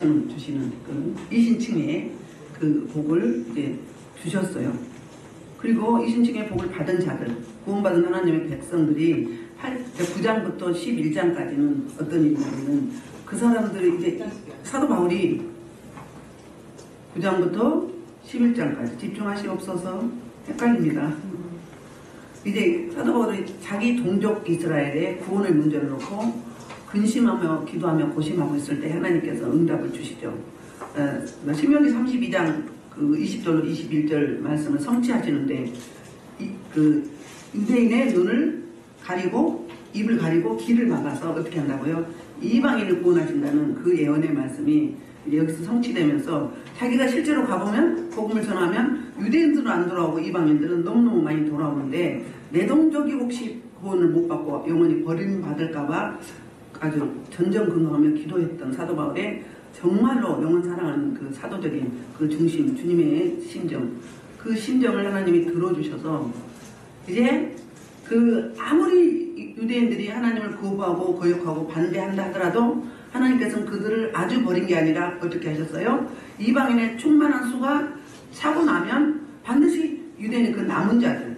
주시는 그 이신칭의 그 복을 이제 주셨어요. 그리고 이신칭의 복을 받은 자들, 구원받은 하나님의 백성들이 9장부터 11장까지는 어떤 일이냐면 그 사람들이 이제 사도 바울이 9장부터 11장까지 집중하시옵소서. 헷갈립니다. 이제 사도 바울이 자기 동족 이스라엘의 구원의 문제를 놓고 근심하며 기도하며 고심하고 있을 때 하나님께서 응답을 주시죠. 신명기 32장 그 20절로 21절 말씀을 성취하시는데 그 유대인의 눈을 가리고 입을 가리고 귀를 막아서 어떻게 한다고요? 이방인을 구원하신다는 그 예언의 말씀이 여기서 성취되면서 자기가 실제로 가보면 복음을 전하면 유대인들은 안 돌아오고 이방인들은 너무너무 많이 돌아오는데 내 동족이 혹시 구원을 못 받고 영원히 버림받을까봐 아주 전전긍긍하며 기도했던 사도 바울의 정말로 영원 사랑하는 그 사도적인 그 중심, 주님의 심정, 그 심정을 하나님이 들어주셔서 이제 그 아무리 유대인들이 하나님을 거부하고 거역하고 반대한다 하더라도 하나님께서는 그들을 아주 버린 게 아니라 어떻게 하셨어요? 이방인의 충만한 수가 차고 나면 반드시 유대인의 그 남은 자들,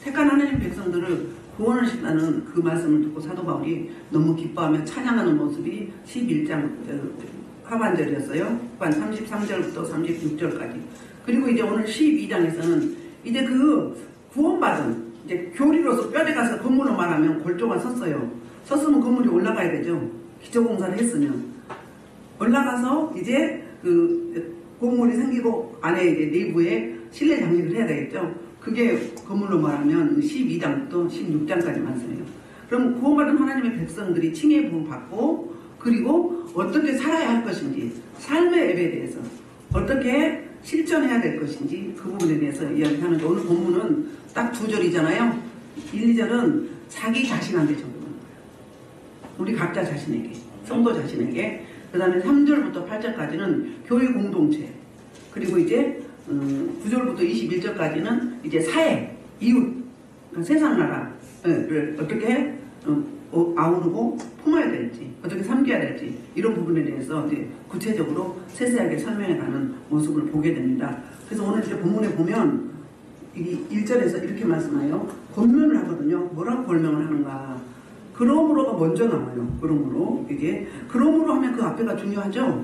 택한 하나님 백성들을 구원하신다는 그 말씀을 듣고 사도 바울이 너무 기뻐하며 찬양하는 모습이 11장 하반절이었어요. 후반 33절부터 36절까지. 그리고 이제 오늘 12장에서는 이제 그 구원받은 이제 교리로서 뼈대 가서 건물로 말하면 골조가 섰어요. 섰으면 건물이 올라가야 되죠. 기초공사를 했으면. 올라가서 이제 그 건물이 생기고 안에 이제 내부에 실내 장식을 해야 되겠죠. 그게 건물로 말하면 12장부터 16장까지 말씀이에요. 그럼 구원받은 하나님의 백성들이 칭의 부름을 받고 그리고 어떻게 살아야 할 것인지 삶의 앱에 대해서 어떻게 실천해야 될 것인지 그 부분에 대해서 이야기하는데 오늘 본문은 딱 2절이잖아요. 1, 2절은 자기 자신한테 적용합니다. 우리 각자 자신에게, 성도 자신에게. 그 다음에 3절부터 8절까지는 교회 공동체, 그리고 이제 9절부터 21절까지는 이제 사회, 이웃, 세상 나라를 어떻게 아우르고 품어야 될지, 어떻게 섬겨야 될지 이런 부분에 대해서 이제 구체적으로 세세하게 설명해가는 모습을 보게 됩니다. 그래서 오늘 이제 본문에 보면 이 1절에서 이렇게 말씀해요. 권면을 하거든요. 뭐라고 권면을 하는가? 그러므로가 먼저 나와요. 그러므로 이게 그러므로 하면 그 앞에가 중요하죠.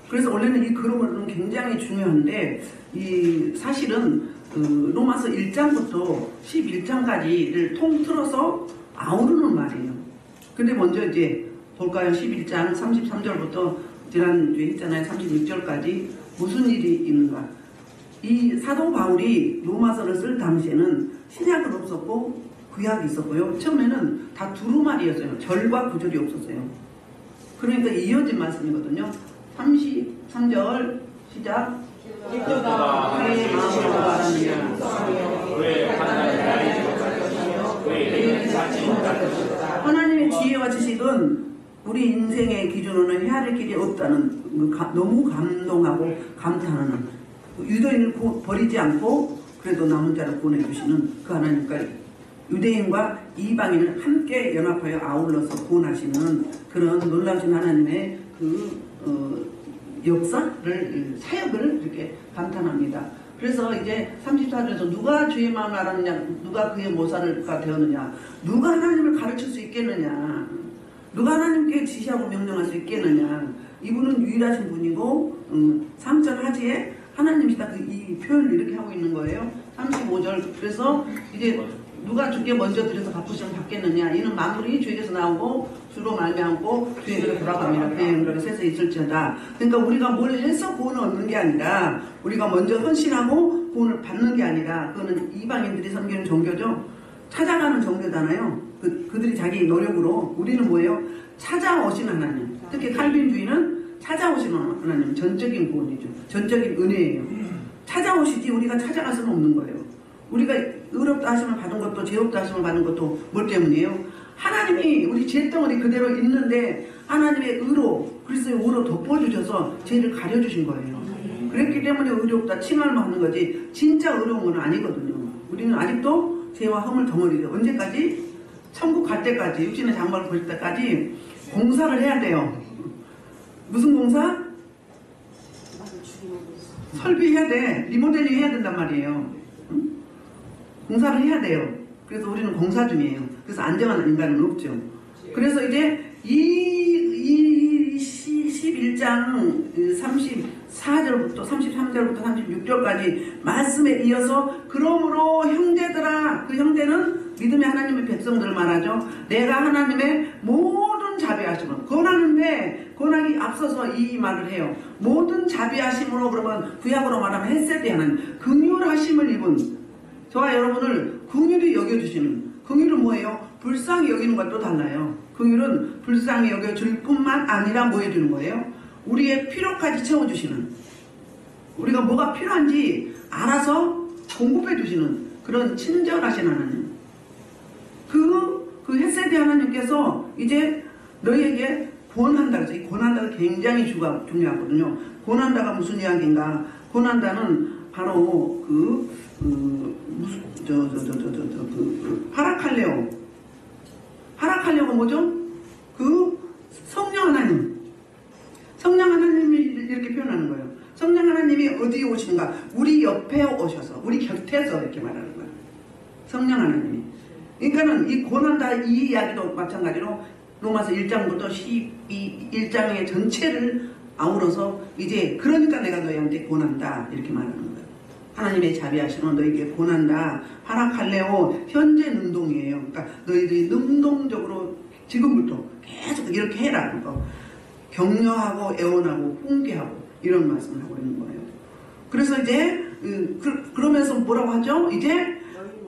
그래서 원래는 이 그러므로는 굉장히 중요한데 이 사실은 로마서 1장부터 11장까지를 통틀어서 아우르는 말이에요. 근데 먼저 이제 볼까요? 11장 33절부터 지난주에 했잖아요. 36절까지 무슨 일이 있는가? 이 사도 바울이 로마서를 쓸 당시에는 신약은 없었고 구약이 있었고요. 처음에는 다 두루마리였어요. 절과 구절이 없었어요. 그러니까 이어진 말씀이거든요. 33절 시작. 하나님의 지혜와 지식은 우리 인생의 기준으로는 헤아릴 길이 없다는 너무 감동하고 감탄하는 유대인을 버리지 않고 그래도 남은 자를 구원해주시는 그 하나님과 유대인과 이방인을 함께 연합하여 아울러서 구원하시는 그런 놀라우신 하나님의 그 역사를 사역을 이렇게 감탄합니다. 그래서 이제 34절에서 누가 주의 마음을 알았느냐, 누가 그의 모사가 되었느냐, 누가 하나님을 가르칠 수 있겠느냐, 누가 하나님께 지시하고 명령할 수 있겠느냐. 이분은 유일하신 분이고 3절 하지에 하나님이시다. 이 표현을 이렇게 하고 있는 거예요. 35절 그래서 이제 누가 주께 먼저 드려서 갚으시면 받겠느냐. 이는 만물이 주에게서 나오고 주로 말미암고 주에게로 돌아갑니다. 그의 영광이 세세 있을지어다. 그러니까 우리가 뭘 해서 구원을 얻는 게 아니라 우리가 먼저 헌신하고 구원을 받는 게 아니라 그거는 이방인들이 섬기는 종교죠. 찾아가는 종교잖아요. 그들이 자기 노력으로. 우리는 뭐예요? 찾아오시는 하나님. 특히 칼빈주의는 찾아오시는 하나님. 전적인 구원이죠. 전적인 은혜예요. 찾아오시지 우리가 찾아갈 수는 없는 거예요. 우리가 의롭다 하심을 받은 것도 죄없다 하심을 받은 것도 뭘 때문이에요? 하나님이 우리 죄덩어리 그대로 있는데 하나님의 의로 그리스도의 의로 덮어주셔서 죄를 가려주신 거예요. 그랬기 때문에 의롭다 칭함을 받는 거지 진짜 의로운 건 아니거든요. 우리는 아직도 죄와 허물 덩어리죠. 언제까지? 천국 갈 때까지, 육신의 장막을 볼 때까지 공사를 해야 돼요. 무슨 공사? 설비해야 돼. 리모델링 해야 된단 말이에요. 응? 공사를 해야 돼요. 그래서 우리는 공사 중이에요. 그래서 안정한 인간은 없죠. 그래서 이제 이 11장 34절부터 33절부터 36절까지 말씀에 이어서 그러므로 형제들아, 그 형제는 믿음의 하나님의 백성들을 말하죠. 내가 하나님의 모든 자비하심을 권하는데, 권하기 앞서서 이 말을 해요. 모든 자비하심으로, 그러면 구약으로 말하면 헤세드 하나님, 긍휼하심을 입은 저와 여러분을 긍휼히 여겨주시는, 긍휼은 뭐예요? 불쌍히 여기는 것도 달라요. 긍휼은 불쌍히 여겨줄 뿐만 아니라 뭐 해주는 거예요? 우리의 필요까지 채워주시는, 우리가 뭐가 필요한지 알아서 공급해 주시는 그런 친절하신 하나님. 그 헤세드 하나님께서 이제 너희에게 권한다. 그래서 이 권한다가 굉장히 중요하거든요. 권한다가 무슨 이야기인가? 권한다는 바로 파라칼레오가 뭐죠? 그 성령 하나님. 성령 하나님이 이렇게 표현하는 거예요. 성령 하나님이 어디에 오시는가? 우리 옆에 오셔서, 우리 곁에서 이렇게 말하는 거예요. 성령 하나님이. 그러니까는 이 권한다 이 이야기도 마찬가지로 로마서 1장부터 11장의 전체를 아우러서 이제 그러니까 내가 너희한테 권한다 이렇게 말하는 거예요. 하나님의 자비하심은 너희에게 권한다. 파라칼레오 현재 능동이에요. 그러니까 너희들이 능동적으로 지금부터 계속 이렇게 해라. 거. 격려하고 애원하고 훈계하고 이런 말씀을 하고 있는 거예요. 그래서 이제 그러면서 뭐라고 하죠? 이제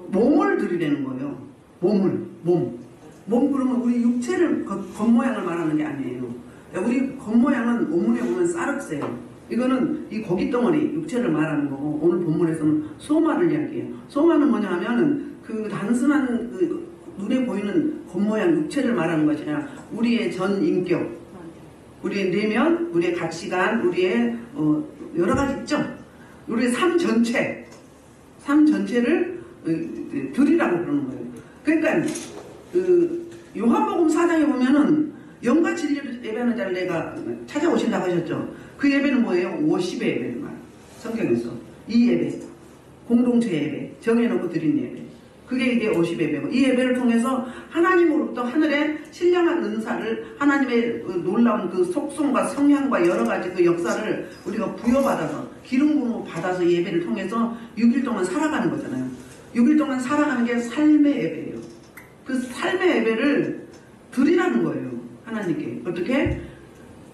몸을 드리려는 거예요. 몸 그러면 우리 육체를 겉모양을 말하는 게 아니에요. 우리 겉모양은 원문에 보면 사륵세요. 이거는 이 고깃덩어리 육체를 말하는 거고, 오늘 본문에서는 소마를 이야기해요. 소마는 뭐냐 하면은 그 단순한 그 눈에 보이는 겉모양 육체를 말하는 것이 아니라 우리의 전 인격, 우리의 내면, 우리의 가치관, 우리의 여러 가지 있죠. 우리의 삶 전체를 드리라고 그러는 거예요. 그러니까 요한복음 4장에 보면은 영과 진리로 예배하는 자를 내가 찾아오신다고 하셨죠. 그 예배는 뭐예요? 50의 예배를 말해요. 성경에서 이 예배, 공동체 예배, 정해놓고 드린 예배, 그게 이제 50의 예배고, 이 예배를 통해서 하나님으로부터 하늘의 신령한 은사를, 하나님의 놀라운 그 속성과 성향과 여러 가지 그 역사를 우리가 부여받아서 기름 부음 받아서 이 예배를 통해서 6일 동안 살아가는 거잖아요. 6일 동안 살아가는 게 삶의 예배예요. 그 삶의 예배를 드리라는 거예요. 하나님께. 어떻게?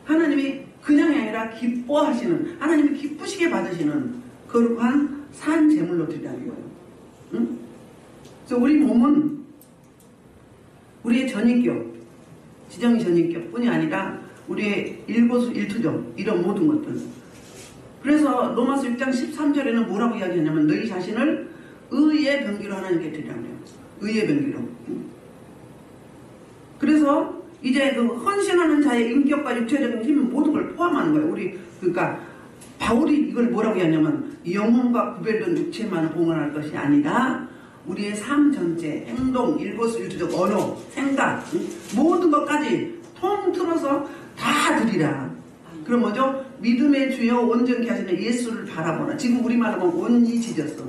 하나님이 그냥이 아니라 기뻐하시는, 하나님이 기쁘시게 받으시는 거룩한 산 제물로 드리라는 거예요. 응? 그래서 우리 몸은 우리의 전인격, 지정이 전인격 뿐이 아니라 우리의 일거수 일투족, 이런 모든 것들. 그래서 로마서 6장 13절에는 뭐라고 이야기하냐면 너희 자신을 의의 병기로 하나님께 드리라고 해요. 의의 병기로. 그래서 이제 그 헌신하는 자의 인격과 육체적인 힘 모든 걸 포함하는 거예요. 그러니까 바울이 이걸 뭐라고 하냐면 영혼과 구별된 육체만 봉헌할 것이 아니라 우리의 삶 전체, 행동, 일거수일투족, 언어, 생각, 모든 것까지 통틀어서 다 드리라. 그럼 뭐죠? 믿음의 주여 온전케 하시는 예수를 바라보라. 지금 우리말로 하면 온이지졌어.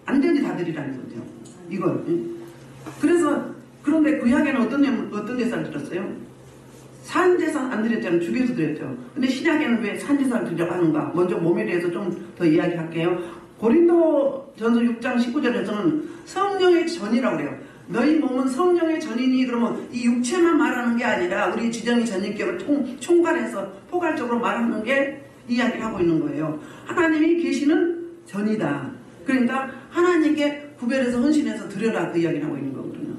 완전히 다 드리라는 거죠. 이걸. 그래서 그런데 구약에는 어떤 제사를 드렸어요? 산제사 안 드렸잖아요. 죽여서 드렸죠. 근데 신약에는 왜 산제사를 드리려고 하는가? 먼저 몸에 대해서 좀 더 이야기할게요. 고린도 전서 6장 19절에서는 성령의 전이라고 그래요. 너희 몸은 성령의 전이니, 그러면 이 육체만 말하는 게 아니라 우리 지정의 전인격을 총괄해서 포괄적으로 말하는 게 이야기를 하고 있는 거예요. 하나님이 계시는 전이다. 그러니까 하나님께 구별해서 헌신해서 드려라, 그 이야기를 하고 있는 거거든요.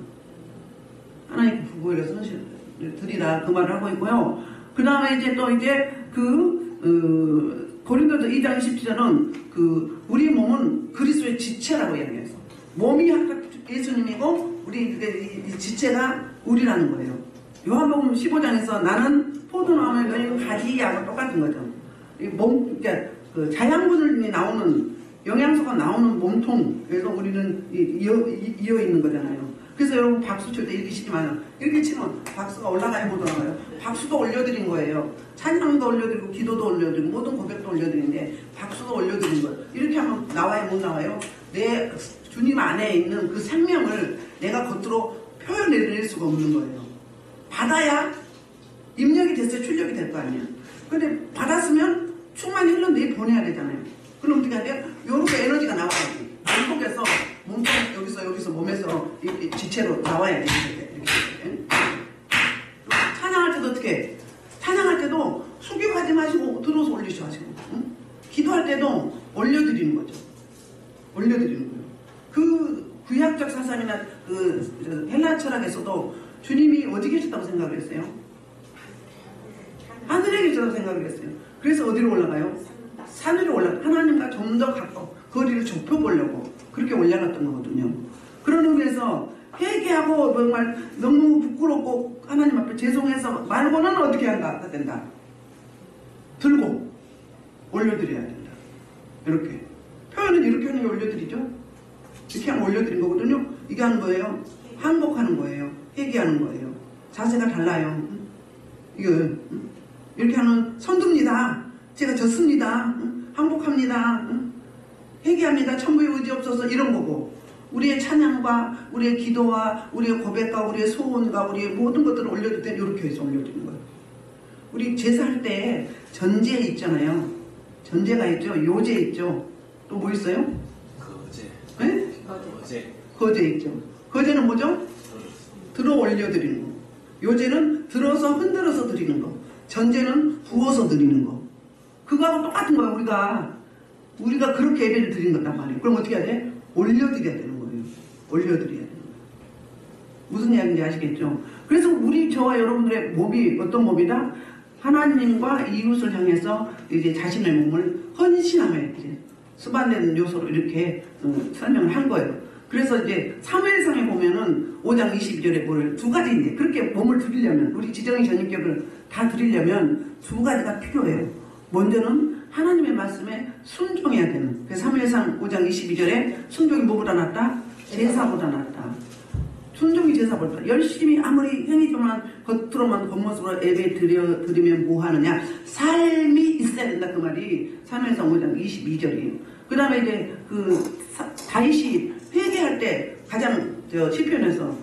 하나님께 구별해서 헌신을 드리라, 그 말을 하고 있고요. 그 다음에 이제 또 이제 고린도서 2장 27절은 우리 몸은 그리스도의 지체라고 이야기해서 몸이 예수님이고 우리 이 지체가 우리라는 거예요. 요한복음 15장에서 나는 포도나무에 너희는 가지하고 똑같은 거죠. 그러니까 그 자양분이 나오는 영양소가 나오는 몸통에서 우리는 이어 있는 거잖아요. 그래서 여러분 박수 칠 때 이렇게 치지만 이렇게 치면 박수가 올라가요 못 올라가요? 박수도 올려드린 거예요. 찬양도 올려드리고 기도도 올려드리고 모든 고백도 올려드리는데 박수도 올려드린 거예요. 이렇게 하면 나와요 못 나와요? 내 주님 안에 있는 그 생명을 내가 겉으로 표현해낼 수가 없는 거예요. 받아야 입력이 됐어요. 출력이 될 거 아니야. 근데 받았으면 충만히 흘러내리 보내야 되잖아요. 그럼 어떻게 해야 돼요? 요렇게 에너지가 나와야지. 몸속에서 몸속 여기서 몸에서 이렇게 지체로 나와야 돼. 이렇게. 찬양할 때도 어떻게 해? 찬양할 때도 숙이고 하지 마시고 들어서 올리셔 하시고 응? 기도할 때도 올려드리는 거죠. 올려드리는 거예요. 그 구약적 사상이나 그 헬라 철학에서도 주님이 어디 계셨다고 생각을 했어요? 하늘에 계셨다고 생각을 했어요. 그래서 어디로 올라가요? 산 위로 올라가. 하나님과 좀 더 가까워 거리를 좁혀보려고 그렇게 올려놨던 거거든요. 그런 의미에서 회개하고 정말 너무 부끄럽고 하나님 앞에 죄송해서 말고는 어떻게 한다? 된다. 들고 올려드려야 된다. 이렇게 표현은 이렇게 하는 게 올려드리죠. 이렇게 하면 올려드린 거거든요. 이게 하는 거예요. 항복하는 거예요. 회개하는 거예요. 자세가 달라요. 이거 이렇게 하면 선두입니다. 제가 졌습니다. 항복합니다. 회개합니다. 천부의 의지 없어서 이런 거고 우리의 찬양과 우리의 기도와 우리의 고백과 우리의 소원과 우리의 모든 것들을 올려줄 때 이렇게 해서 올려주는 거예요. 우리 제사할 때 전제 있잖아요. 전제가 있죠. 요제 있죠. 또 뭐 있어요? 거제. 네? 거제. 거제 있죠. 거제는 뭐죠? 들어 올려드리는 거. 요제는 들어서 흔들어서 드리는 거. 전제는 부어서 드리는 거. 그거하고 똑같은 거예요. 우리가 그렇게 예배를 드린 거단 말이에요. 그럼 어떻게 해야 돼? 올려드려야 되는 거예요. 올려드려야 되는 거예요. 무슨 이야기인지 아시겠죠? 그래서 저와 여러분들의 몸이 어떤 몸이다? 하나님과 이웃을 향해서 이제 자신의 몸을 헌신함에 이제 수반되는 요소로 이렇게 설명을 한 거예요. 그래서 이제 사무엘상에 보면은 5장 22절에 뭘 두 가지인데 그렇게 몸을 드리려면 우리 지정의 전입격을 다 드리려면 두 가지가 필요해요. 먼저는 하나님의 말씀에 순종해야 되는. 그래서 사무엘상 5장 22절에 순종이 뭐보다 낫다? 제사보다 낫다. 순종이 제사보다 낫다. 열심히 아무리 행위지만 겉으로만 겉모습으로 예배 드리면 뭐하느냐? 삶이 있어야 된다. 그 말이 사무엘상 5장 22절이에요. 그 다음에 이제 다윗이 회개할 때 가장 시편에서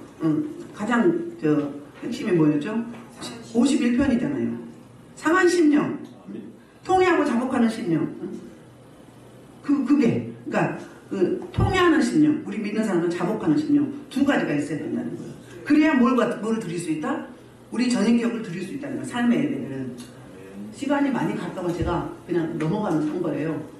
가장 핵심이 뭐였죠? 51편이잖아요. 상한 심령, 통회하고 자복하는 심령. 그게 그러니까 통회하는 심령, 우리 믿는 사람은 자복하는 심령 두 가지가 있어야 된다는 거예요. 그래야 뭘 드릴 수 있다? 우리 전인기억을 드릴 수 있다는 거예요. 삶의 예배를. 시간이 많이 갈까봐 제가 그냥 넘어가는 거예요.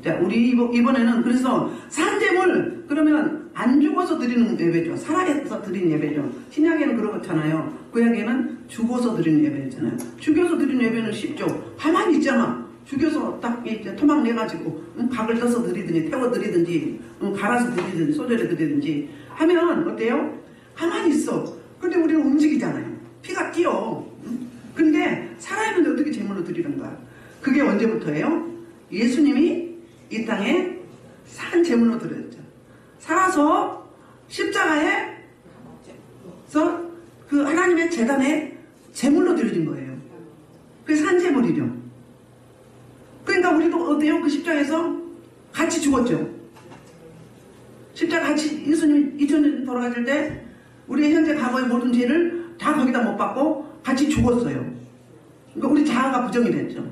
자, 우리 이번에는 그래서 산재물 그러면 안 죽어서 드리는 예배죠. 살아서 드리는 예배죠. 신약에는 그렇잖아요. 구약에는 죽어서 드리는 예배잖아요. 죽여서 드리는 예배는 쉽죠. 가만히 있잖아. 죽여서 딱 이제 토막 내가지고 각을 떠서 드리든지 태워 드리든지 갈아서 드리든지 소절에 드리든지 하면 어때요? 가만히 있어. 근데 우리는 움직이잖아요. 피가 뛰어. 근데 살아있는데 어떻게 제물로 드리는가? 그게 언제부터예요? 예수님이 이 땅에 산 제물로 드렸죠. 살아서 십자가에서 그 하나님의 제단에 제물로 드려진 거예요. 그게 산 제물이죠. 그러니까 우리도 어때요? 그 십자가에서 같이 죽었죠. 십자가 같이 예수님 2000년 돌아가실 때 우리의 현재 과거의 모든 죄를 다 거기다 못 받고 같이 죽었어요. 그러니까 우리 자아가 부정이 됐죠.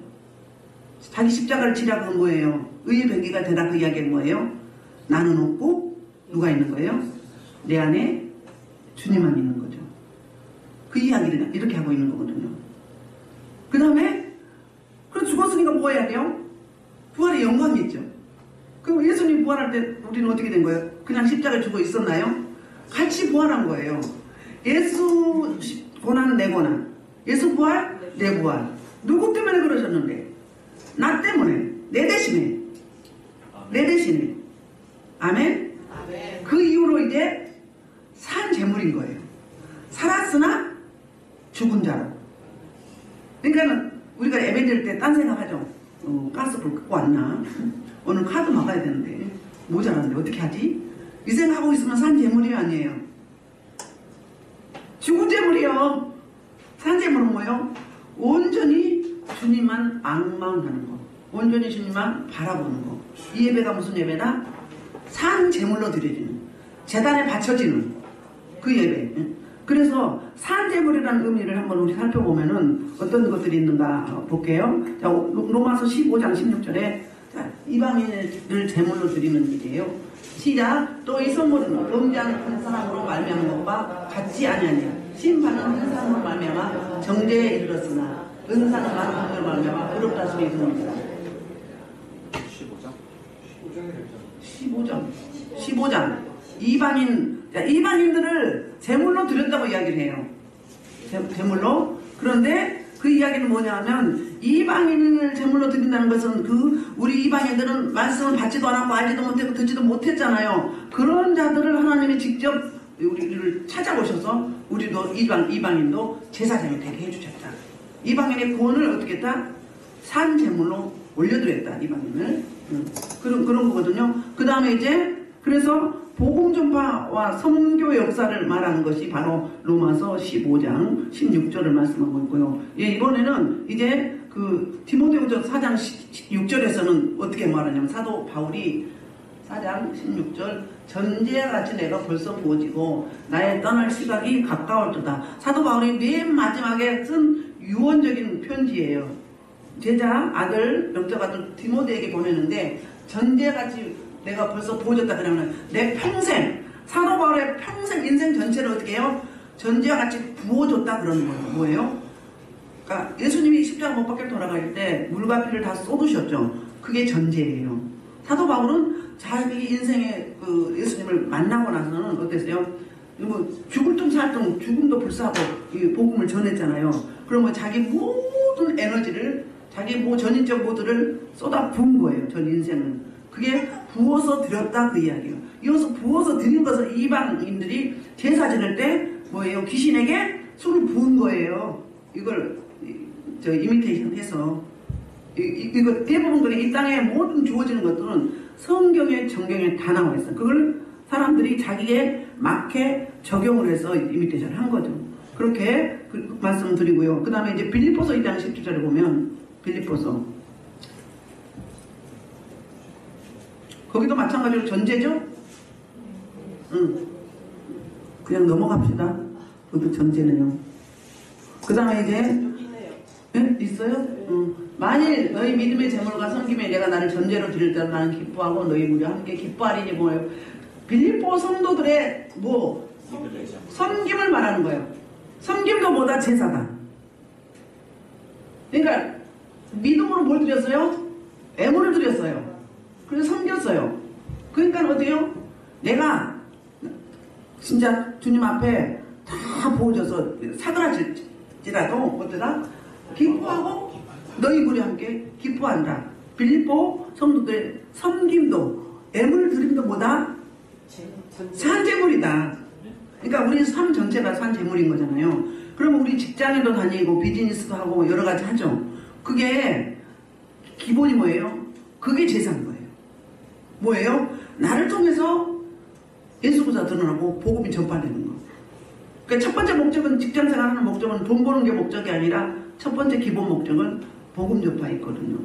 자기 십자가를 지라고 뭐예요? 의의 변기가 되라. 그 이야기는 뭐예요? 나는 없고 누가 있는 거예요? 내 안에 주님만 있는 거죠. 그 이야기를 이렇게 하고 있는 거거든요. 그 다음에 그럼 죽었으니까 뭐 해야 돼요? 부활의 영광이 있죠. 그럼 예수님 부활할 때 우리는 어떻게 된 거예요? 그냥 십자가에 죽어 있었나요? 같이 부활한 거예요. 예수 고난 내 고난, 예수 부활 내 부활. 누구 때문에 그러셨는데? 나 때문에, 내 대신에. 내 대신에. 아멘? 아멘. 그 이후로 이제 산 제물인 거예요. 살았으나 죽은 자로. 그러니까 우리가 예배 드릴 때 딴 생각하죠. 가스불 끄고 왔나? 오늘 카드 막아야 되는데 모자란데 어떻게 하지? 이 생각하고 있으면 산 제물이 아니에요. 죽은 재물이요. 산 재물은 뭐예요? 온전히 주님만 앙망하는 거, 온전히 주님만 바라보는 거. 이 예배가 무슨 예배다? 산 재물로 드려지는, 제단에 바쳐지는 그 예배. 그래서 산 재물이라는 의미를 한번 우리 살펴보면은 어떤 것들이 있는가 볼게요. 자, 로마서 15장 16절에 이방인을 제물로 드리는 일이에요. 시작. 또 이 선물은 범죄하는 한 사람으로 말미암은 것과 같지 아니하니 심판은 한 사람으로 말미암아 정죄에 이르렀으나 은사는 많은 분으로 말미암아 의롭다 하심에 이르렀습니다. 15장 이방인들을 제물로 드렸다고 이야기를 해요. 제물로. 그런데 그 이야기는 뭐냐면 이방인을 제물로 드린다는 것은 우리 이방인들은 말씀을 받지도 않았고 알지도 못했고 듣지도 못했잖아요. 그런 자들을 하나님이 직접 우리를 찾아오셔서 우리도 이방인도 제사장이 되게 해주셨다. 이방인의 구원을 어떻게 했다? 산 제물로 올려드렸다. 이방인을. 그런 거거든요. 그 다음에 이제 그래서 복음 전파와 선교 역사를 말하는 것이 바로 로마서 15장 16절을 말씀하고 있고요. 예, 이번에는 이제 그 디모데후서 4장 6절에서는 어떻게 말하냐면 사도 바울이 4장 16절 전제와 같이 내가 벌써 부어지고 나의 떠날 시각이 가까웠도다. 사도 바울이 맨 마지막에 쓴 유언적인 편지예요. 제자 아들 영적 아들 디모데에게 보내는데 전제같이 내가 벌써 부어졌다 그러면 내 평생 사도 바울의 평생 인생 전체를 어떻게 해요? 전제와 같이 부어줬다 그러는 거예요. 뭐예요? 그러니까 예수님이 십자가 못 박혀 돌아갈 때 물과 피를 다 쏟으셨죠. 그게 전제예요. 사도 바울은 자기 인생의 그 예수님을 만나고 나서는 어땠어요? 뭐 죽을 둥 살 둥 죽음도 불사하고 이 복음을 전했잖아요. 그러면 자기 모든 에너지를 자기 전인적 모두를 쏟아 부은 거예요. 전 인생을. 그게 부어서 드렸다 그 이야기예요. 이어서 부어서 드린 것을 이방인들이 제사 지낼 때 뭐예요? 귀신에게 술을 부은 거예요. 이걸 이미테이션 해서 이거 대부분 그래. 이 땅에 모든 주어지는 것들은 성경에 정경에 다 나와 있어요. 그걸 사람들이 자기에 맞게 적용을 해서 이미테이션을 한 거죠. 그렇게 말씀드리고요. 그 다음에 이제 빌립보서 2장 17절에 보면 빌립보서 거기도 마찬가지로 전제죠? 그냥 넘어갑시다. 그것도 전제네요. 그 다음에 이제 네? 있어요? 만일 너희 믿음의 제물과 섬김에 내가 나를 전제로 드릴 때는 나는 기뻐하고 너희 무려 함께 기뻐하리니 뭐예요? 빌립보 성도들의 섬김을 말하는 거예요. 섬김도 뭐다? 제사다. 그러니까 믿음으로 뭘 드렸어요? 애물을 드렸어요. 그래서 섬겼어요. 그러니까 어때요? 내가 진짜 주님 앞에 다 부어져서 사그라질지라도 어떠다? 기뻐하고 너희 무리 함께 기뻐한다. 빌립보 성도들의 섬김도 애물 드림도 뭐다? 산재물이다. 그러니까 우리 삶 전체가 산재물인 거잖아요. 그러면 우리 직장에도 다니고 비즈니스도 하고 여러 가지 하죠. 그게 기본이 뭐예요? 그게 제사인 거예요. 뭐예요? 나를 통해서 예수보다 드러나고 복음이 전파되는 거. 그러니까 첫 번째 목적은 직장 생활하는 목적은 돈 버는 게 목적이 아니라 첫 번째 기본 목적은 복음 전파에 있거든요.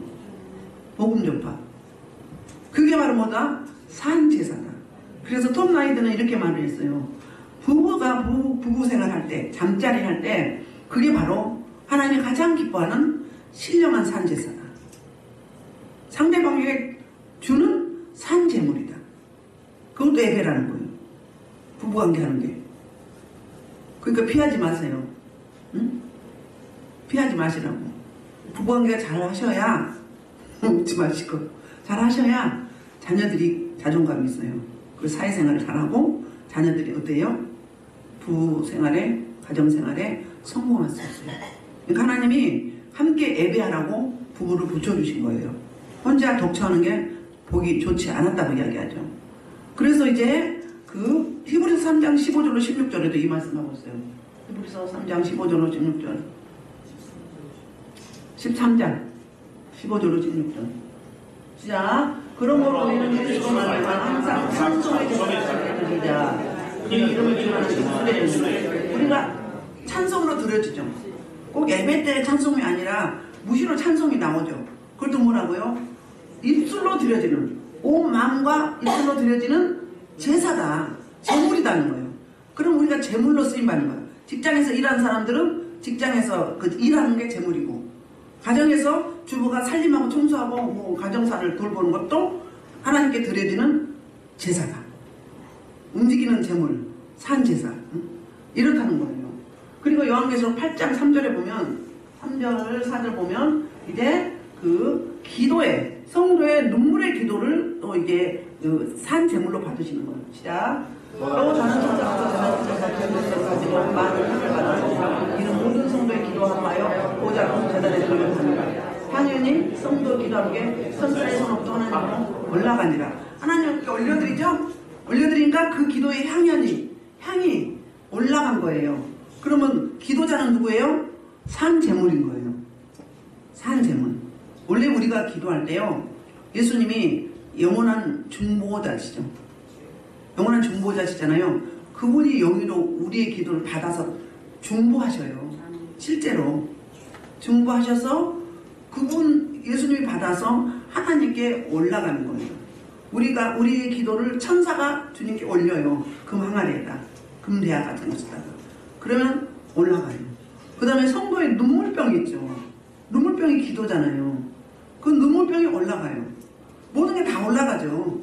복음 전파. 그게 바로 뭐다? 산제사다. 그래서 톰 라이드는 이렇게 말을 했어요. 부부가 부부 생활할 때, 잠자리 할 때 그게 바로 하나님이 가장 기뻐하는 신령한 산제사다. 상대방에게 주는 산제물이다. 그것도 예배라는 거예요. 부부관계 하는 게. 그러니까 피하지 마세요. 응? 피하지 마시라고. 부부관계가 잘 하셔야 웃지 마시고 잘 하셔야 자녀들이 자존감이 있어요. 그 사회생활을 잘하고 자녀들이 어때요? 부생활에 가정생활에 성공할 수 있어요. 그러니까 하나님이 함께 예배하라고 부부를 붙여주신 거예요. 혼자 독처하는 게 보기 좋지 않았다고 이야기하죠. 그래서 이제 그 히브리서 3장 15절로 16절에도 이 말씀하고 있어요. 히브리서 3장 15절로 16절 13장 15절로 16절 시작. 그러므로 우리는 예수로 말미암아 항상 찬송의 제사를 드리자. 우리 이름을 기만하는 예수의 우리가 찬송으로 드려지죠. 꼭 예배 때 찬송이 아니라 무시로 찬송이 나오죠. 그것도 뭐라고요? 입술로 드려지는, 온 마음과 입술로 드려지는 제사다, 제물이다는 거예요. 그럼 우리가 제물로 쓰임받는 거예요. 직장에서 일하는 사람들은 직장에서 그 일하는 게 제물이고, 가정에서 주부가 살림하고 청소하고 뭐 가정사를 돌보는 것도 하나님께 드려지는 제사다. 움직이는 제물, 산제사. 이렇다는 거예요. 그리고 요한계시록 8장 3절에 보면, 3절 4절 보면 이제 그 기도의, 성도의 눈물의 기도를 또 이제 그 산 제물로 받으시는 거예요. 시작. 또 저는 천사부터 가지고 많은 힘을 받아서 이는 모든 성도의 기도하여 보좌로 재단에 들어갑니다. 향연이 성도 기도함께 천사의 손으로부터 하나님으로 올라가니라. 하나님께 올려드리죠? 올려드리니까 그 기도의 향이 올라간 거예요. 그러면 기도자는 누구예요? 산 제물인 거예요. 산 제물. 원래 우리가 기도할 때요, 예수님이 영원한 중보자시죠. 영원한 중보자시잖아요. 그분이 여기로 우리의 기도를 받아서 중보하셔요. 실제로 중보하셔서 그분 예수님이 받아서 하나님께 올라가는 거예요. 우리가 우리의 기도를 천사가 주님께 올려요. 금 항아리에다, 금대야 같은 것에다가. 그러면 올라가요. 그 다음에 성도의 눈물병이 있죠. 눈물병이 기도잖아요. 그 눈물병이 올라가요. 모든 게 다 올라가죠.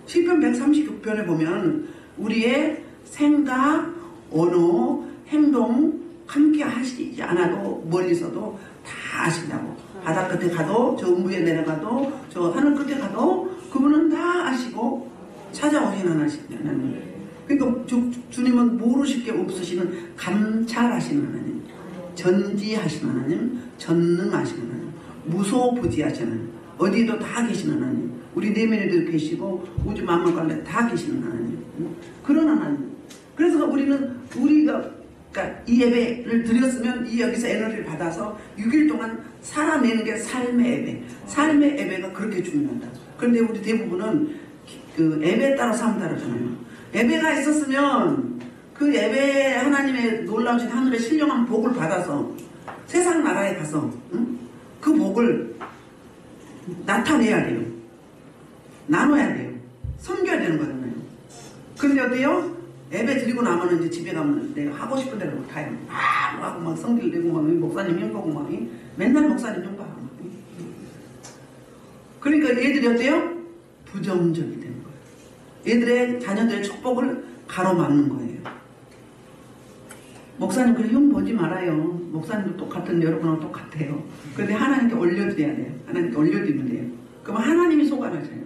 시편 136편에 보면 우리의 생각, 언어, 행동 함께 하시지 않아도 멀리서도 다 아신다고. 바다 끝에 가도, 저 음부에 내려가도, 저 하늘 끝에 가도 그분은 다 아시고 찾아오시는 하나님. 그러니까 주님은 모르실 게 없으시는 감찰하시는 하나님, 전지하시는 하나님, 전능하시는 하나님, 무소부지하시는 하나님, 어디에도 다 계시는 하나님, 우리 내면에도 계시고 우주 만물 가운데 다 계시는 하나님, 그런 하나님. 그래서 우리가 그러니까 이 예배를 드렸으면 이 여기서 에너지를 받아서 6일 동안 살아내는 게 삶의 예배. 삶의 예배가 그렇게 중요하다. 그런데 우리 대부분은 그 예배에 따라 삶 다르잖아요. 예배가 있었으면 그 예배 하나님의 놀라우신 하늘의 신령한 복을 받아서 세상 나라에 가서 그 복을 나타내야 돼요. 나눠야 돼요. 섬겨야 되는 거잖아요. 근데 어때요? 예배 드리고 나면 이제 집에 가면 내가 하고 싶은 대로 못 해요. 막 하고 막 성질 내고 막 목사님 흉보고 막 맨날 목사님 흉보고 막. 그러니까 얘들이 어때요? 부정적이 되는 거예요. 얘들의 자녀들의 축복을 가로막는 거예요. 목사님 그래 흉보지 말아요. 목사님도 똑같은 여러분하고 똑같아요. 그런데 하나님께 올려드려야 돼요. 하나님께 올려드리면 돼요. 그러면 하나님이 속아나셔요.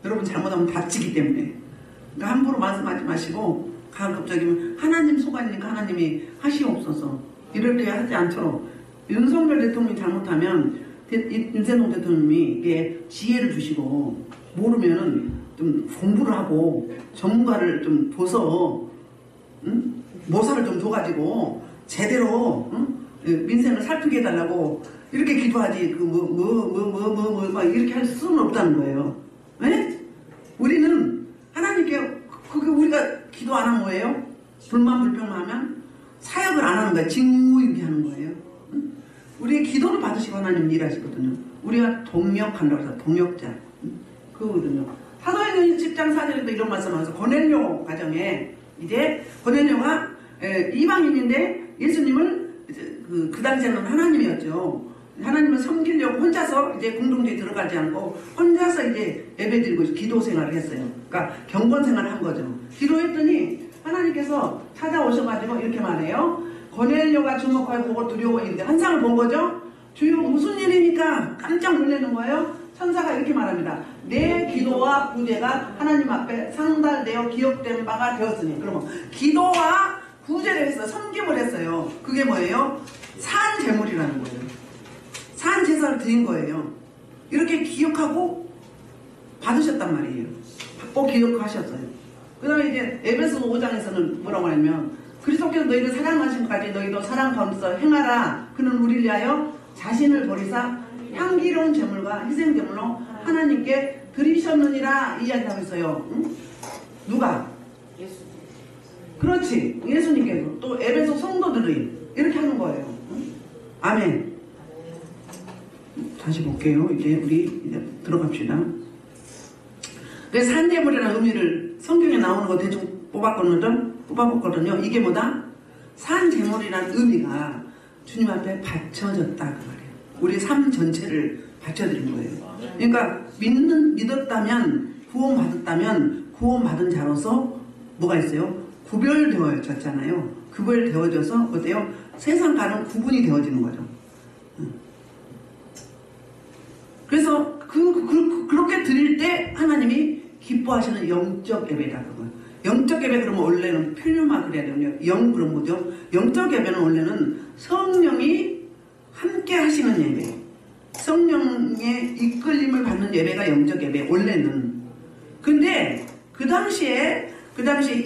여러분 잘못하면 다치기 때문에. 그러니까 함부로 말씀하지 마시고 가급적이면 하나님 속아니니까 하나님이 하시옵소서. 이럴 때 하지 않도록. 윤석열 대통령이 잘못하면 윤석열 대통령이 이게 지혜를 주시고 모르면은 좀 공부를 하고 전문가를 좀 둬서 모사를 좀 줘가지고 제대로 민생을 살피게 해달라고 이렇게 기도하지 막 이렇게 할 수는 없다는 거예요. 네? 우리는 하나님께 그게 우리가 기도 안 하면 뭐예요? 불만불평만 하면 사역을 안 하는 거예요. 직무유기하는 거예요. 우리의 기도를 받으시고 하나님 일하시거든요. 우리가 동역한다고 해서 동역자 그거거든요. 사도행전 10장 4절에도 이런 말씀하면서 고넬료 가정에 이제 고넬료가 이방인인데 예수님을 그 당시에는 하나님이었죠. 하나님을 섬기려고 혼자서 이제 공동체에 들어가지 않고 혼자서 이제 예배드리고 기도 생활을 했어요. 그러니까 경건 생활을 한 거죠. 기도했더니 하나님께서 찾아오셔가지고 이렇게 말해요. 고넬료가 주목하여 보고 두려워했는데 환상을 본 거죠. 주여 무슨 일이니까 깜짝 놀라는 거예요. 천사가 이렇게 말합니다. 내 기도와 구제가 하나님 앞에 상달되어 기억된 바가 되었으니. 그러면 기도와 구제를 했어요. 섬김을 했어요. 그게 뭐예요? 산 제물이라는 거예요. 산 제사를 드린 거예요. 이렇게 기억하고 받으셨단 말이에요. 꼭 기억하셨어요. 그 다음에 이제 에베소 5장에서는 뭐라고 하냐면 그리스도께서 너희를 사랑하신 것까지 너희도 사랑 가운데서 행하라. 그는 우리를 위하여 자신을 버리사 향기로운 제물과 희생 제물로 하나님께 드리셨느니라 이야기하고 있어요. 응? 누가? 예수. 그렇지. 예수님께서 또 에베소 성도들이 이렇게 하는 거예요. 아멘. 다시 볼게요. 이제 우리 이제 들어갑시다. 그래서 산제물이라는 의미를 성경에 나오는 거 대충 뽑아봤거든요. 이게 뭐다? 산제물이라는 의미가 주님 앞에 바쳐졌다 그 말이에요. 우리 삶 전체를 바쳐드린 거예요. 그러니까 믿었다면, 구원받았다면 구원받은 자로서 뭐가 있어요? 구별되어졌잖아요. 구별되어져서 어때요? 세상과는 구분이 되어지는 거죠. 그래서 그렇게 드릴 때 하나님이 기뻐하시는 영적 예배다 그거. 영적 예배 그러면 원래는 필요만 그래야 되거든요. 영 그런 거죠. 영적 예배는 원래는 성령이 함께 하시는 예배, 성령의 이끌림을 받는 예배가 영적 예배 원래는. 근데 그 당시에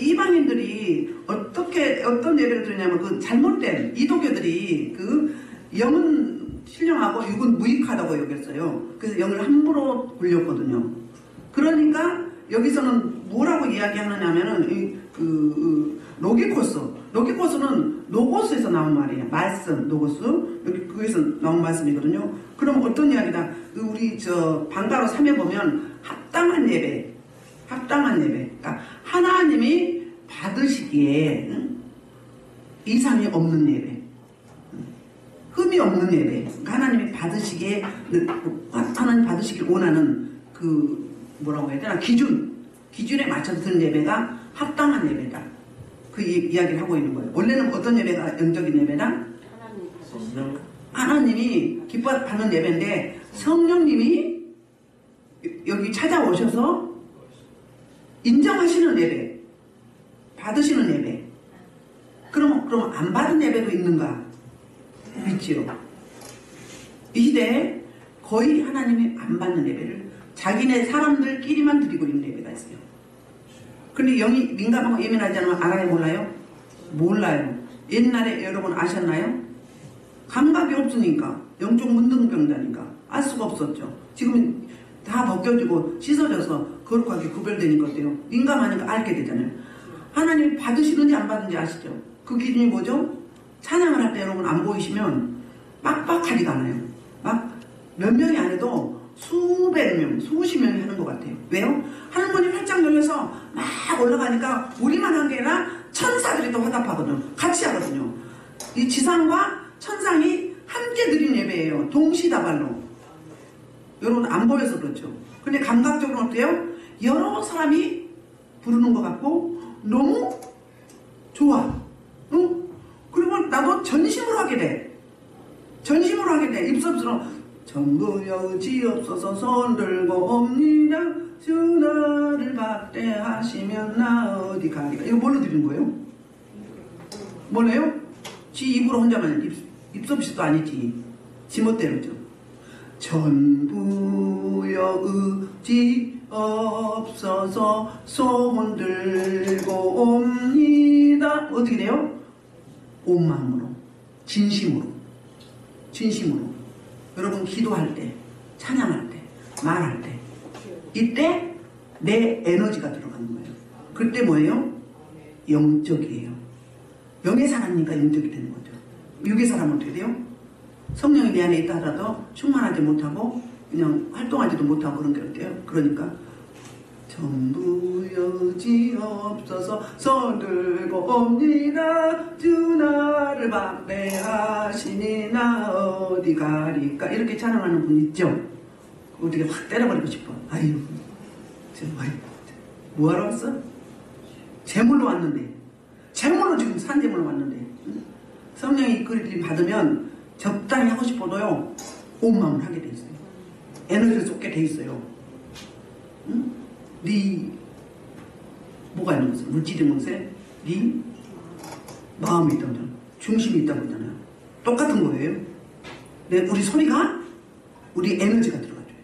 이방인들이 어떤 예배를 드리냐면 그 잘못된 이도교들이 그 영은 신령하고 육은 무익하다고 여겼어요. 그래서 영을 함부로 굴렸거든요. 그러니까 여기서는 뭐라고 이야기하느냐면은 로기코스는 로고스에서 나온 말이에요. 말씀, 로고스. 여기 그에서 나온 말씀이거든요. 그럼 어떤 이야기다? 우리 방가로 3에 보면 합당한 예배. 그러니까 하나님이 받으시기에 이상이 없는 예배. 흠이 없는 예배. 그러니까 하나님이 받으시기에, 하나님 받으시길 원하는 그, 뭐라고 해야 되나? 기준에 맞춰서 드는 예배가 합당한 예배다. 그 이야기를 하고 있는 거예요. 원래는 어떤 예배가 영적인 예배다? 하나님이 기뻐하는 예배인데, 성령님이 여기 찾아오셔서 인정하시는 예배, 받으시는 예배. 그럼 안 받은 예배도 있는가? 있지요. 이 시대에 거의 하나님이 안 받는 예배를 자기네 사람들끼리만 드리고 있는 예배가 있어요. 근데 영이 민감하고 예민하지 않으면 알아요, 몰라요? 몰라요. 옛날에 여러분 아셨나요? 감각이 없으니까, 영적 문둥병자니까 알 수가 없었죠. 지금 다 벗겨지고 씻어져서 거룩하게 구별되니까 어때요? 민감하니까 알게 되잖아요. 하나님이 받으시는지 안 받는지 아시죠? 그 기준이 뭐죠? 찬양을 할 때 여러분 안 보이시면 빡빡하지가 않아요. 막 몇 명이 안 해도 수백 명, 수십 명이 하는 것 같아요. 왜요? 하늘문이 활짝 열려서 막 올라가니까 우리만 한 게 아니라 천사들이 또 화답하거든요. 같이 하거든요. 이 지상과 천상이 함께 드린 예배예요. 동시다발로. 여러분 안 보여서 그렇죠. 근데 감각적으로 어때요? 여러 사람이 부르는 것 같고 너무 좋아. 응? 그리고 나도 전심으로 하게 돼. 입섭스러워. 전부 여지없어서 손들고 옵니다. 주 나를 박대하시면 나 어디 가리까. 이거 뭘로 드리는 거예요? 뭐래요? 지 입으로 혼자만 입섭시도 아니지. 지멋대로죠. 전부 여지 없어서 손 들고 옵니다. 어떻게 돼요? 온 마음으로, 진심으로. 여러분 기도할 때, 찬양할 때, 말할 때, 이때 내 에너지가 들어가는 거예요. 그때 뭐예요? 영적이에요. 영의 사람이니까 영적이 되는 거죠. 육의 사람은 어떻게 돼요? 성령이 내 안에 있다 하더라도 충만하지 못하고 그냥 활동하지도 못하고 그런 게 어때요? 그러니까 전부 여지 없어서 손 들고 옵니다. 주 나를 박대하시니 나 어디 가리까. 이렇게 찬양하는 분 있죠? 어떻게 확 때려버리고 싶어. 아유, 뭐하러 왔어? 제물로 왔는데, 제물로 지금 산제물로 왔는데, 성령이 이끌림 받으면 적당히 하고 싶어도요 온 마음을 하게 돼 있어요. 에너지를 쏟게 돼 있어요. 응? 네 뭐가 있는 거죠? 물질이 있는 것에 네 마음이 있다고 하잖아요. 중심이 있다고 하잖아요. 똑같은 거예요. 우리 소리가 우리 에너지가 들어가줘요.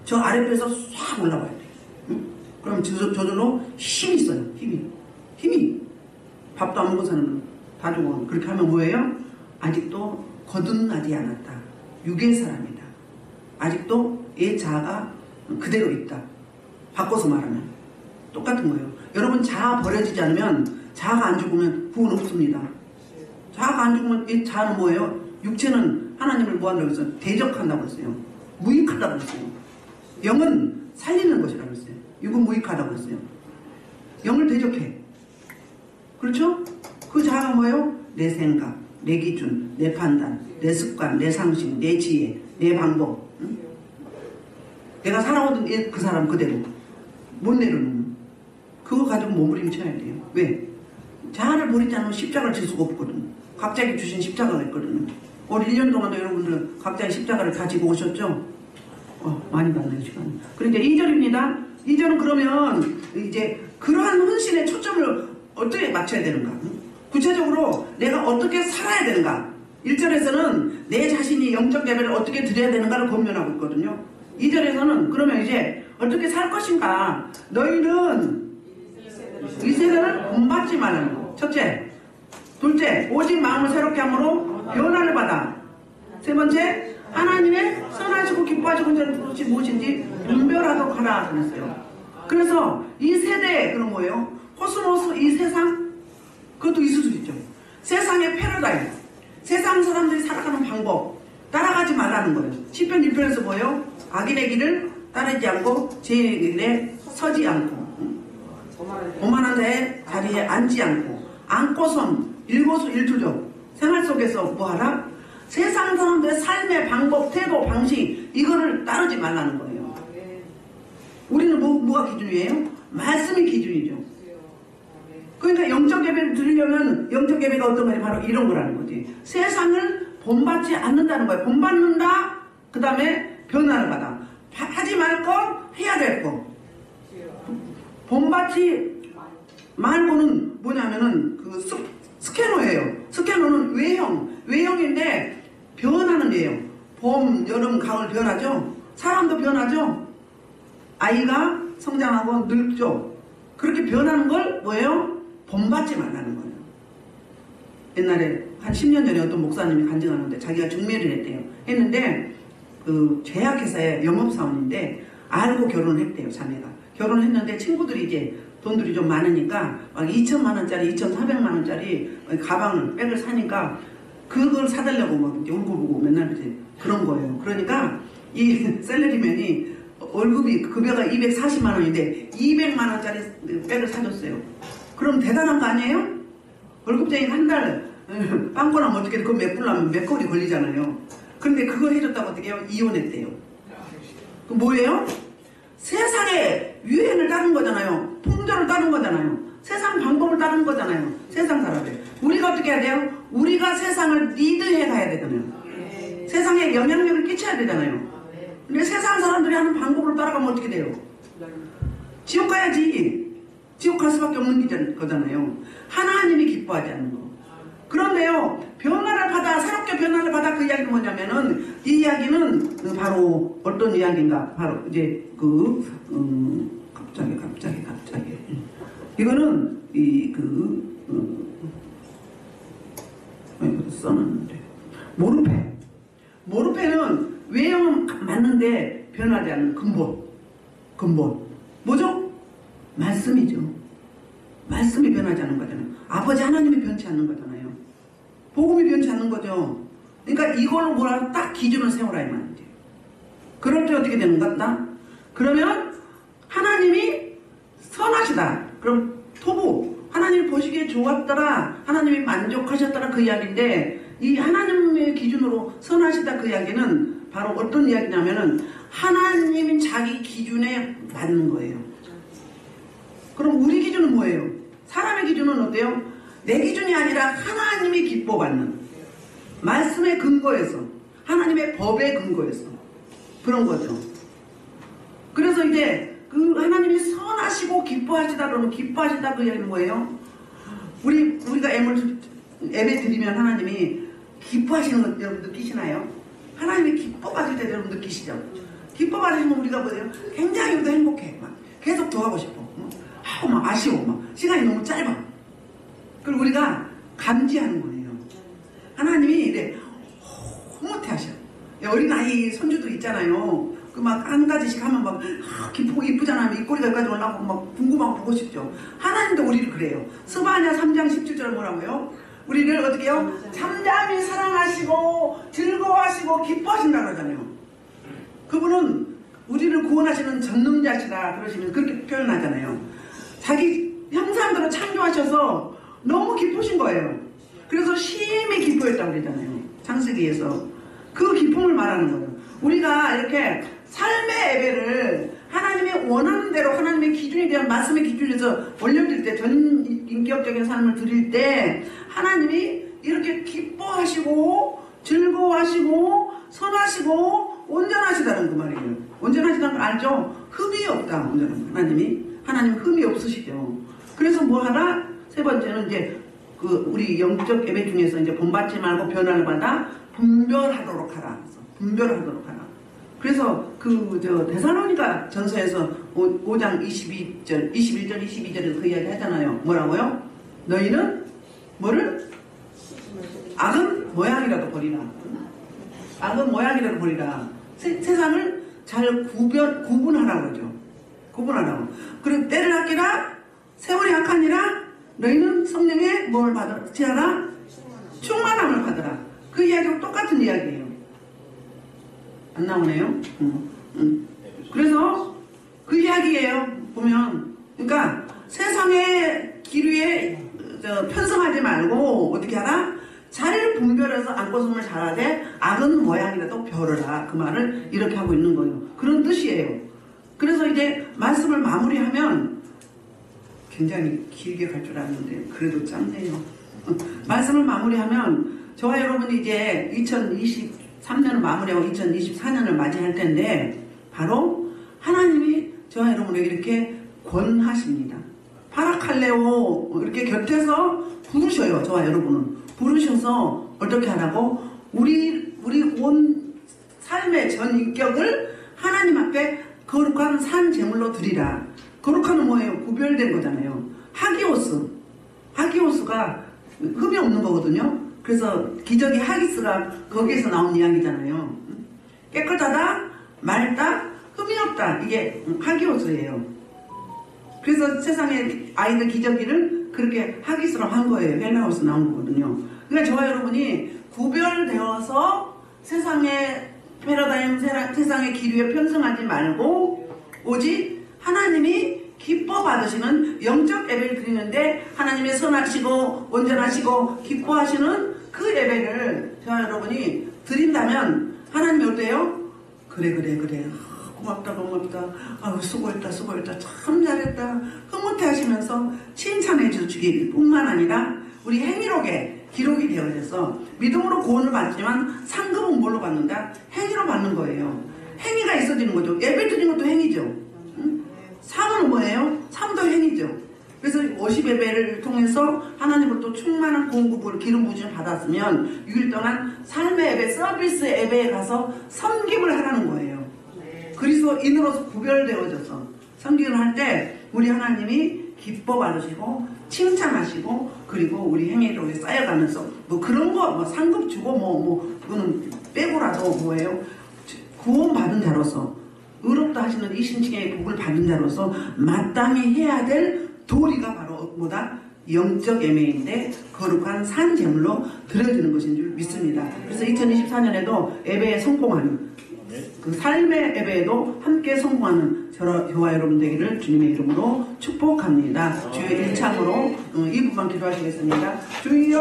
저 아랫배에서 싹 올라와야 돼요. 응? 그럼 저절로 힘이 있어요. 힘이 밥도 안 먹은 사람은 다 주고 그렇게 하면 뭐예요? 아직도 거듭나지 않았다. 육의 사람이다. 아직도 얘 자아가 그대로 있다. 바꿔서 말하면 똑같은 거예요. 여러분 자아 버려지지 않으면, 자아가 안 죽으면 구원 없습니다. 자아가 안 죽으면 이 자아는 뭐예요? 육체는 하나님을 뭐한다고 했어요? 대적한다고 했어요. 무익하다고 했어요. 영은 살리는 것이라고 했어요. 육은 무익하다고 했어요. 영을 대적해. 그렇죠? 그 자아가 뭐예요? 내 생각, 내 기준, 내 판단, 내 습관, 내 상식, 내 지혜, 내 방법. 응? 내가 살아오던 그 사람 그대로 못 내려놓는 그거 가지고 몸부림쳐야 돼요. 왜? 자아를 버리지 않으면 십자가를 질 수가 없거든. 각자에게 주신 십자가가 있거든요. 올 1년 동안도 여러분들 각자의 십자가를 다 지고 오셨죠? 많이 받는 시간. 그런데 2절입니다. 2절은 그러면 이제 그러한 헌신의 초점을 어떻게 맞춰야 되는가? 구체적으로 내가 어떻게 살아야 되는가? 1절에서는 내 자신이 영적 예배를 어떻게 드려야 되는가를 권면하고 있거든요. 2절에서는 그러면 이제 어떻게 살 것인가? 너희는 이 세대를 본받지 말라는 거. 첫째. 둘째, 오직 마음을 새롭게 함으로 변화를 받아. 세 번째, 하나님의 선하시고 기뻐하시고 온전한 뜻이 무엇인지 분별하도록 하라 그랬어요. 그래서 이 세대 그런 거예요. 코스모스 이 세상 그것도 있을 수 있죠. 세상의 패러다임, 세상 사람들이 살아가는 방법 따라가지 말라는 거예요. 시편 1편에서 뭐예요? 악인의 길을 따르지 않고 죄의 길에 서지 않고 오만한 자의 자리에 앉지 않고 안고선 일거수일투족 생활 속에서 뭐하라? 세상 사람들의 삶의 방법, 태도, 방식 이거를 따르지 말라는 거예요. 우리는 뭐가 기준이에요? 말씀이 기준이죠. 그러니까 영적 예배를 드리려면 영적 예배가 어떤 거냐? 바로 이런 거라는 거지. 세상을 본받지 않는다는 거예요. 본받는다. 그 다음에 변화를 받아. 하지 말 거, 해야 될 거. 본받지 말고는 뭐냐면은 그 스캐너예요. 스캐너는 외형인데 변하는 예요. 봄, 여름, 가을 변하죠. 사람도 변하죠. 아이가 성장하고 늙죠. 그렇게 변하는 걸 뭐예요? 본받지 말라는 거예요. 옛날에 한 10년 전에 어떤 목사님이 간증하는데 자기가 중매를 했대요. 했는데 그 제약회사의 영업사원인데 알고 결혼을 했대요. 자매가. 결혼했는데 친구들이 이제 돈들이 좀 많으니까 막 2천만 원짜리 2,400만 원짜리 가방을 백을 사니까 그걸 사달라고 막 이제 울고 보고 맨날 이제 그런 거예요. 그러니까 이 셀러리맨이 월급이 급여가 240만 원인데 200만 원짜리 백을 사줬어요. 그럼 대단한 거 아니에요? 월급쟁이가 한 달 빵꾸 나면 어떻게 그거 메꾸려면 몇 거리 걸리잖아요. 그런데 그거 해줬다고 어떻게 해요? 이혼했대요. 그 뭐예요? 세상의 유행을 따른 거잖아요. 풍조를 따른 거잖아요. 세상 방법을 따른 거잖아요. 세상 사람들. 우리가 어떻게 해야 돼요? 우리가 세상을 리드해 가야 되잖아요. 세상에 영향력을 끼쳐야 되잖아요. 근데 세상 사람들이 하는 방법을 따라가면 어떻게 돼요? 지옥 가야지. 지옥 갈 수밖에 없는 거잖아요. 하나님이 기뻐하지 않는 거. 그런데요, 변화를 받아, 새롭게 변화를 받아 그 이야기는 뭐냐면은, 이 이야기는 바로 어떤 이야기인가? 바로 이제 갑자기. 이거는 써놨는데. 모르페는 외형은 맞는데 변하지 않는 근본. 뭐죠? 말씀이죠. 말씀이 변하지 않는 거잖아요. 아버지 하나님이 변치 않는 거잖아요. 복음이 변치 않는 거죠. 그러니까 이걸로 뭐라 딱 기준을 세우라 이 말이지. 그럴 때 어떻게 되는 것 같다? 그러면 하나님이 선하시다. 그럼 토부 하나님이 보시기에 좋았더라. 하나님이 만족하셨더라 그 이야기인데 이 하나님의 기준으로 선하시다 그 이야기는 바로 어떤 이야기냐면은 하나님이 자기 기준에 맞는 거예요. 그럼 우리 기준은 뭐예요? 사람의 기준은 어때요? 내 기준이 아니라 하나님이 기뻐받는 말씀의 근거에서 하나님의 법의 근거에서 그런 거죠. 그래서 이제 그 하나님이 선하시고 기뻐하시다 그러면 기뻐하시다 그 얘기는 뭐예요? 우리가 예배 드리면 하나님이 기뻐하시는 것 여러분 느끼시나요? 하나님이 기뻐하실 때 여러분 느끼시죠? 기뻐하시면 우리가 뭐예요? 굉장히 우리가 행복해. 막 계속 더 하고 싶어. 하고 막 아쉬워. 막 시간이 너무 짧아. 그걸 우리가 감지하는 거예요. 하나님이 이래 흐뭇해 하셔. 어린아이 손주도 있잖아요. 그 막 한 가지씩 하면 막 기쁘고 이쁘잖아요. 입꼬리가 여기까지 올라가고 막 궁금하고 보고 싶죠. 하나님도 우리를 그래요. 스바냐 3장 17절 뭐라고요? 우리를 어떻게 해요? 잠잠히 사랑하시고 즐거워하시고 기뻐하신다고 하잖아요. 그분은 우리를 구원하시는 전능자시다 그러시면 그렇게 표현하잖아요. 자기 형상대로 창조하셔서 너무 기쁘신 거예요. 그래서 심히 기뻐했다고 그러잖아요. 창세기에서 그 기쁨을 말하는 거예요. 우리가 이렇게 삶의 예배를 하나님의 원하는 대로 하나님의 기준에 대한 말씀의 기준에서 올려드릴 때 전인격적인 삶을 드릴 때 하나님이 이렇게 기뻐하시고 즐거워하시고 선하시고 온전하시다는 그 말이에요. 온전하시다는 거 알죠? 흠이 없다. 온전한 하나님 흠이 없으시죠. 그래서 뭐 하나? 세 번째는 이제 그 우리 영적 예배 중에서 이제 본받지 말고 변화를 받아 분별하도록 하라. 분별하도록 하라. 그래서 그 데살로니가 전서에서 5장 21절 22절에 그 이야기 하잖아요. 뭐라고요? 너희는 뭐를? 악은 모양이라도 버리라. 악은 모양이라도 버리라. 세상을 잘 구분하라고 그러죠. 구분하라고. 그리고 때를 아끼라. 세월이 약하니라. 너희는 성령의 뭘 받지하라? 충만함을 받으라. 그 이야기랑 똑같은 이야기예요. 안 나오네요. 그래서 그 이야기예요. 보면 그러니까 세상의 기류에 편성하지 말고 어떻게 하라? 잘 분별해서 안고성을 잘하되 악은 모양이라도 벼르라. 그 말을 이렇게 하고 있는 거예요. 그런 뜻이에요. 그래서 이제 말씀을 마무리하면 굉장히 길게 갈 줄 알았는데 그래도 짧네요. 말씀을 마무리하면 저와 여러분이 이제 2023년을 마무리하고 2024년을 맞이할 텐데 바로 하나님이 저와 여러분에게 이렇게 권하십니다. 파라칼레오 이렇게 곁에서 부르셔요. 저와 여러분은 부르셔서 어떻게 하라고? 우리 온 삶의 전 인격을 하나님 앞에 거룩한 산 제물로 드리라. 거룩한은 뭐예요? 구별된 거잖아요. 하기오스가 흠이 없는 거거든요. 그래서 기저귀 하기스가 거기에서 나온 이야기잖아요. 깨끗하다, 맑다, 흠이 없다. 이게 하기오스예요. 그래서 세상의 아이들 기저귀를 그렇게 하기스로 한 거예요. 헬라어에서 나온 거거든요. 그러니까 저와 여러분이 구별되어서 세상의 패러다임, 세상의 기류에 편승하지 말고 오직 하나님이 기뻐 받으시는 영적 예배를 드리는데 하나님의 선하시고 온전하시고 기뻐하시는 그 예배를 저와 여러분이 드린다면 하나님이 어때요? 그래 고맙다 아유 수고했다 참 잘했다 흐뭇해 하시면서 칭찬해 주시길 뿐만 아니라 우리 행위록에 기록이 되어져서 믿음으로 구원을 받지만 상급은 뭘로 받는다? 행위로 받는 거예요. 행위가 있어지는 거죠. 예배 드리는 것도 행위죠. 삶은 뭐예요? 삶도 행위죠. 그래서 50예배를 통해서 하나님으로부터 충만한 공급을 기름 부심을 받았으면 6일 동안 삶의 예배, 서비스 예배에 가서 섬김을 하라는 거예요. 그리스도인으로서 구별되어져서 섬김을 할 때 우리 하나님이 기뻐 받으시고 칭찬하시고 그리고 우리 행위로 쌓여가면서 뭐 그런 거 뭐 상급 주고 그거는 빼고라도 뭐예요? 구원받은 자로서 의롭다 하시는 이신칭의 복을 받은 자로서 마땅히 해야 될 도리가 바로 뭐다? 영적 예배인데 거룩한 산 제물로 드려지는 것인 줄 믿습니다. 그래서 2024년에도 예배에 성공하는 그 삶의 예배에도 함께 성공하는 저와 여러분 되기를 주님의 이름으로 축복합니다. 주의 일창으로 이 부분 기도하시겠습니다. 주여